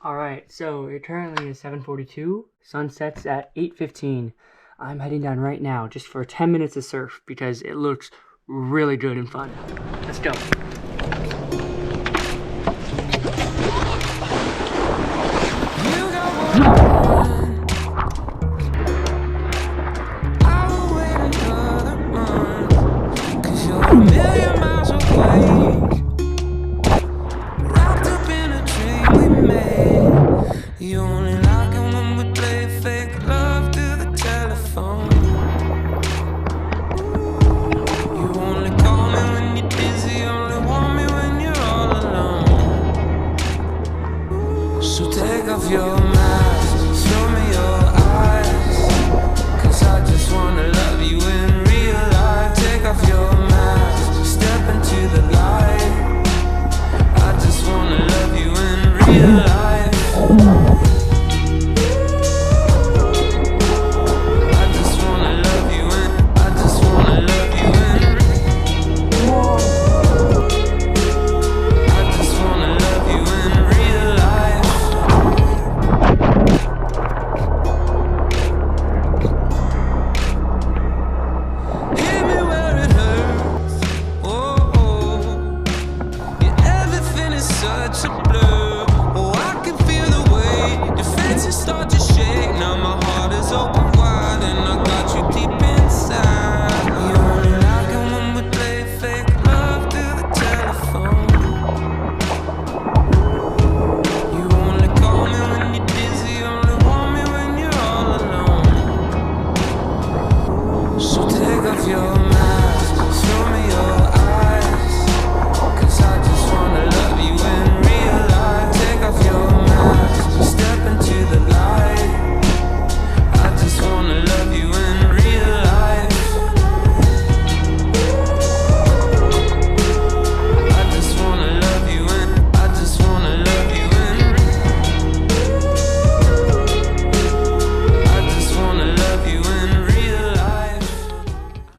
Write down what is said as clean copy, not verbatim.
Alright, so it currently is 7:42. Sunsets at 8:15. I'm heading down right now just for 10 minutes of surf because it looks really good and fun. Let's go. You only like it when we play fake love to the telephone. You only call me when you're dizzy, only want me when you're all alone. So take off your mask, show me your eyes, 'cause I just wanna love you in real life. Take off your mask, step into the light. I just wanna love you in real life.